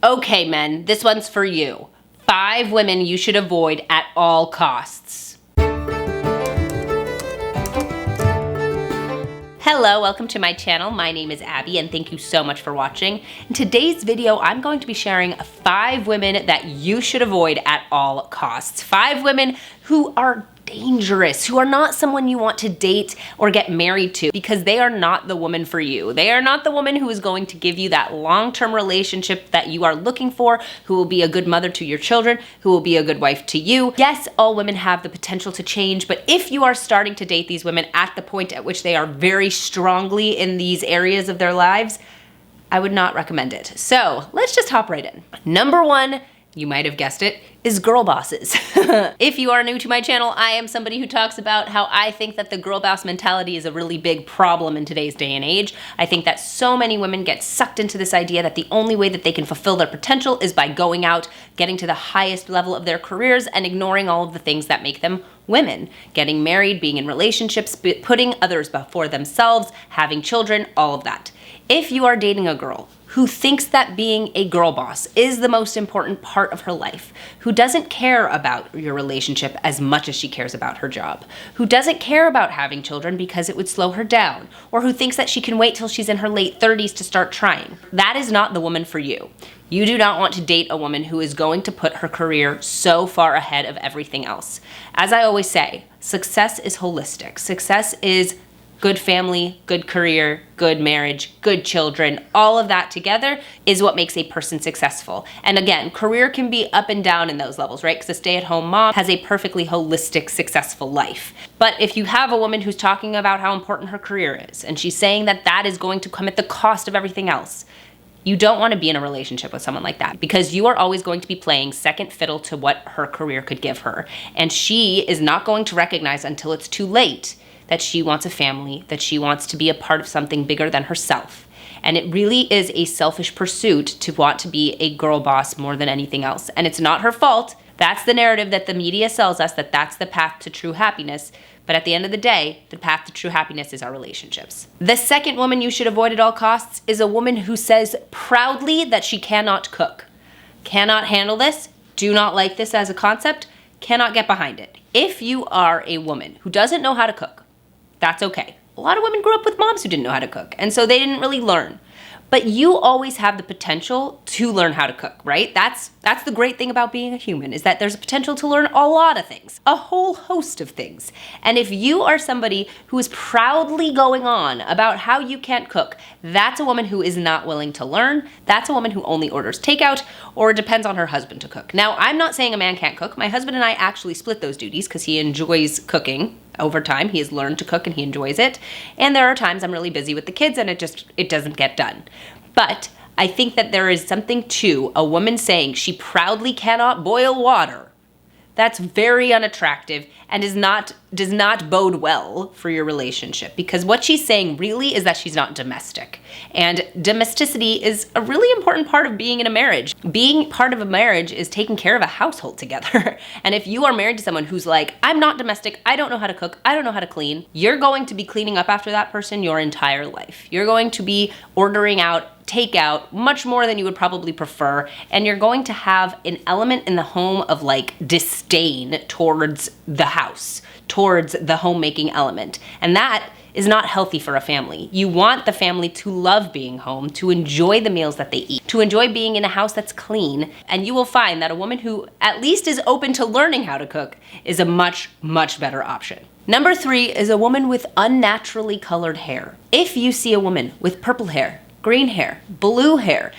Okay, men, this one's for you. 5 women you should avoid at all costs. Hello, welcome to my channel. My name is Abby and thank you so much for watching. In today's video, I'm going to be sharing 5 women that you should avoid at all costs. 5 women who are dangerous, who are not someone you want to date or get married to because they are not the woman for you. They are not the woman who is going to give you that long-term relationship that you are looking for, who will be a good mother to your children, who will be a good wife to you. Yes, all women have the potential to change, but if you are starting to date these women at the point at which they are very strongly in these areas of their lives, I would not recommend it. So let's just hop right in. Number 1, you might have guessed it, is girl bosses. If you are new to my channel, I am somebody who talks about how I think that the girl boss mentality is a really big problem in today's day and age. I think that so many women get sucked into this idea that the only way that they can fulfill their potential is by going out, getting to the highest level of their careers, and ignoring all of the things that make them women. Getting married, being in relationships, putting others before themselves, having children, all of that. If you are dating a girl who thinks that being a girl boss is the most important part of her life, who doesn't care about your relationship as much as she cares about her job, who doesn't care about having children because it would slow her down, or who thinks that she can wait till she's in her late 30s to start trying, that is not the woman for you. You do not want to date a woman who is going to put her career so far ahead of everything else. As I always say, success is holistic. Success is good family, good career, good marriage, good children, all of that together is what makes a person successful. And again, career can be up and down in those levels, right? Because a stay-at-home mom has a perfectly holistic, successful life. But if you have a woman who's talking about how important her career is, and she's saying that that is going to come at the cost of everything else, you don't want to be in a relationship with someone like that because you are always going to be playing second fiddle to what her career could give her. And she is not going to recognize until it's too late that she wants a family, that she wants to be a part of something bigger than herself. And it really is a selfish pursuit to want to be a girl boss more than anything else. And it's not her fault. That's the narrative that the media sells us, that that's the path to true happiness. But at the end of the day, the path to true happiness is our relationships. The second woman you should avoid at all costs is a woman who says proudly that she cannot cook. Cannot handle this, do not like this as a concept, cannot get behind it. If you are a woman who doesn't know how to cook, that's okay. A lot of women grew up with moms who didn't know how to cook, and so they didn't really learn. But you always have the potential to learn how to cook, right? That's the great thing about being a human, is that there's a potential to learn a lot of things, a whole host of things. And if you are somebody who is proudly going on about how you can't cook, that's a woman who is not willing to learn. That's a woman who only orders takeout or depends on her husband to cook. Now, I'm not saying a man can't cook. My husband and I actually split those duties because he enjoys cooking. Over time, he has learned to cook and he enjoys it. And there are times I'm really busy with the kids and it doesn't get done. But I think that there is something to a woman saying she proudly cannot boil water. That's very unattractive and does not bode well for your relationship, because what she's saying really is that she's not domestic. And domesticity is a really important part of being in a marriage. Being part of a marriage is taking care of a household together. And if you are married to someone who's like, I'm not domestic, I don't know how to cook, I don't know how to clean, you're going to be cleaning up after that person your entire life. You're going to be ordering out takeout much more than you would probably prefer, and you're going to have an element in the home of like disdain towards the house, towards the homemaking element, and that is not healthy for a family. You want the family to love being home, to enjoy the meals that they eat, to enjoy being in a house that's clean, and you will find that a woman who at least is open to learning how to cook is a much, much better option. Number 3 is a woman with unnaturally colored hair. If you see a woman with purple hair, green hair, blue hair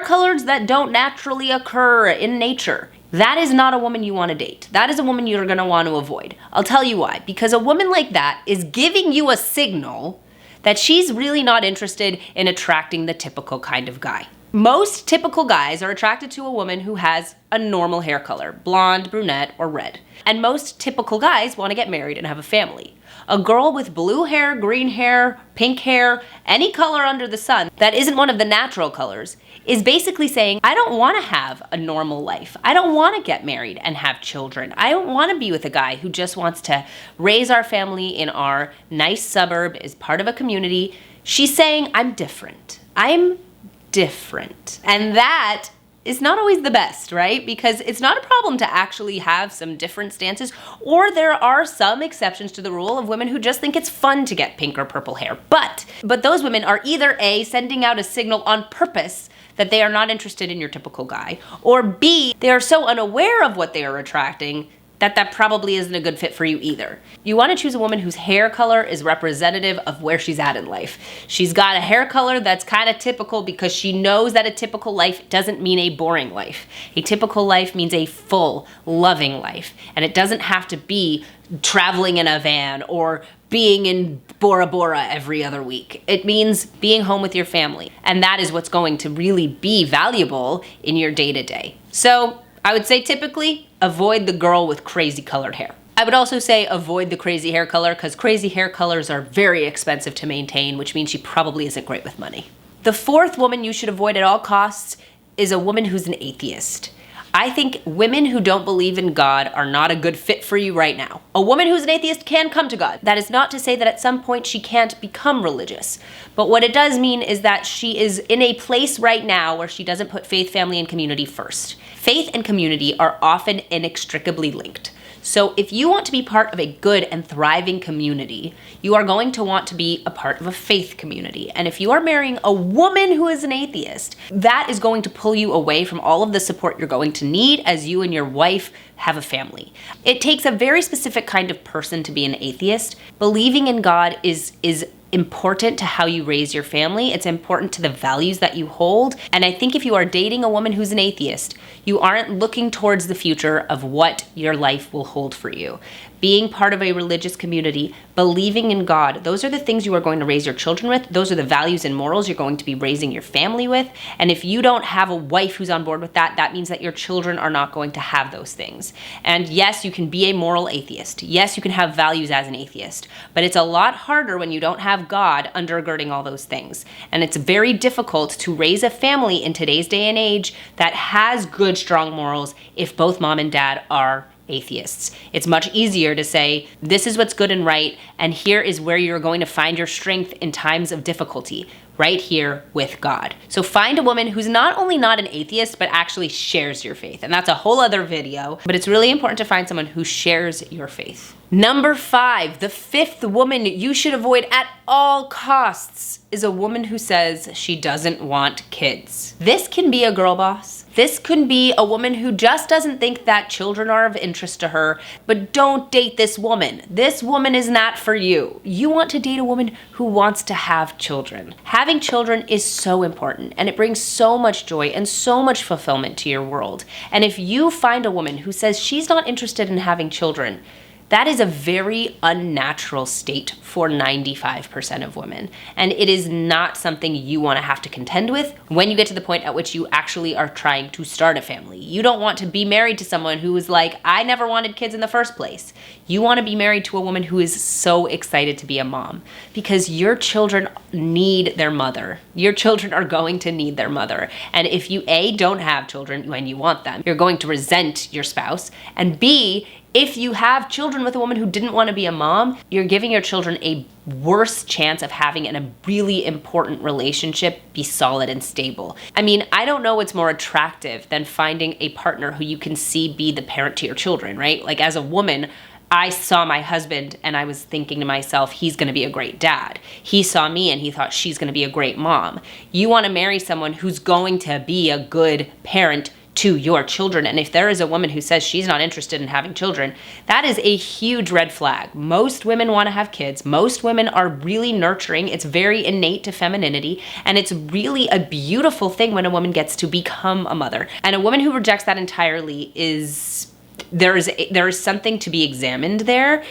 colors that don't naturally occur in nature, that is not a woman you want to date. That is a woman you're going to want to avoid. I'll tell you why. Because a woman like that is giving you a signal that she's really not interested in attracting the typical kind of guy. Most typical guys are attracted to a woman who has a normal hair color, blonde, brunette, or red. And most typical guys want to get married and have a family. A girl with blue hair, green hair, pink hair, any color under the sun that isn't one of the natural colors is basically saying, I don't want to have a normal life. I don't want to get married and have children. I don't want to be with a guy who just wants to raise our family in our nice suburb, is part of a community. She's saying, I'm different. I'm different. And that is not always the best, right? Because it's not a problem to actually have some different stances, or there are some exceptions to the rule of women who just think it's fun to get pink or purple hair. But those women are either A, sending out a signal on purpose that they are not interested in your typical guy, or B, they are so unaware of what they are attracting that probably isn't a good fit for you either. You want to choose a woman whose hair color is representative of where she's at in life. She's got a hair color that's kind of typical because she knows that a typical life doesn't mean a boring life. A typical life means a full, loving life. And it doesn't have to be traveling in a van or being in Bora Bora every other week. It means being home with your family. And that is what's going to really be valuable in your day-to-day. So I would say typically avoid the girl with crazy colored hair. I would also say avoid the crazy hair color because crazy hair colors are very expensive to maintain, which means she probably isn't great with money. The fourth woman you should avoid at all costs is a woman who's an atheist. I think women who don't believe in God are not a good fit for you right now. A woman who's an atheist can come to God. That is not to say that at some point she can't become religious. But what it does mean is that she is in a place right now where she doesn't put faith, family, and community first. Faith and community are often inextricably linked. So if you want to be part of a good and thriving community, you are going to want to be a part of a faith community. And if you are marrying a woman who is an atheist, that is going to pull you away from all of the support you're going to need as you and your wife have a family. It takes a very specific kind of person to be an atheist. Believing in God is important to how you raise your family. It's important to the values that you hold. And I think if you are dating a woman who's an atheist, you aren't looking towards the future of what your life will hold for you. Being part of a religious community, believing in God, those are the things you are going to raise your children with. Those are the values and morals you're going to be raising your family with. And if you don't have a wife who's on board with that, that means that your children are not going to have those things. And yes, you can be a moral atheist. Yes, you can have values as an atheist. But it's a lot harder when you don't have God undergirding all those things. And it's very difficult to raise a family in today's day and age that has good, strong morals if both mom and dad are atheists. It's much easier to say, this is what's good and right, and here is where you're going to find your strength in times of difficulty, right here with God. So find a woman who's not only not an atheist, but actually shares your faith. And that's a whole other video, but it's really important to find someone who shares your faith. Number 5, the fifth woman you should avoid at all costs is a woman who says she doesn't want kids. This can be a girl boss. This can be a woman who just doesn't think that children are of interest to her, but don't date this woman. This woman is not for you. You want to date a woman who wants to have children. Having children is so important, and it brings so much joy and so much fulfillment to your world. And if you find a woman who says she's not interested in having children, that is a very unnatural state for 95% of women. And it is not something you want to have to contend with when you get to the point at which you actually are trying to start a family. You don't want to be married to someone who is like, I never wanted kids in the first place. You want to be married to a woman who is so excited to be a mom because your children need their mother. Your children are going to need their mother. And if you A, don't have children when you want them, you're going to resent your spouse. And B, if you have children with a woman who didn't want to be a mom, you're giving your children a worse chance of having a really important relationship be solid and stable. I mean, I don't know what's more attractive than finding a partner who you can see be the parent to your children, right? Like as a woman, I saw my husband and I was thinking to myself, he's gonna be a great dad. He saw me and he thought she's gonna be a great mom. You wanna marry someone who's going to be a good parent to your children. And if there is a woman who says she's not interested in having children, that is a huge red flag. Most women want to have kids. Most women are really nurturing. It's very innate to femininity. And it's really a beautiful thing when a woman gets to become a mother. And a woman who rejects that entirely there is something to be examined there.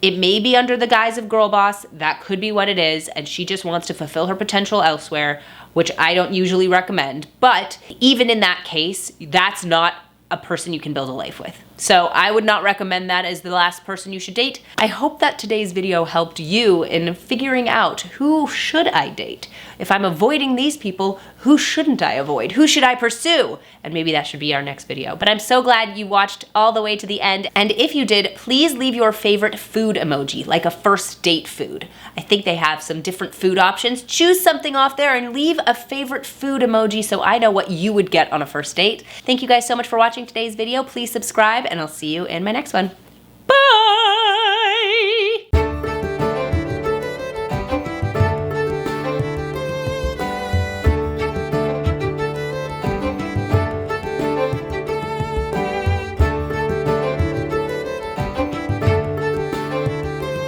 It may be under the guise of girl boss. That could be what it is. And she just wants to fulfill her potential elsewhere, which I don't usually recommend. But even in that case, that's not a person you can build a life with. So I would not recommend that as the last person you should date. I hope that today's video helped you in figuring out who should I date? If I'm avoiding these people, who shouldn't I avoid? Who should I pursue? And maybe that should be our next video. But I'm so glad you watched all the way to the end. And if you did, please leave your favorite food emoji, like a first date food. I think they have some different food options. Choose something off there and leave a favorite food emoji so I know what you would get on a first date. Thank you guys so much for watching today's video. Please subscribe and I'll see you in my next one.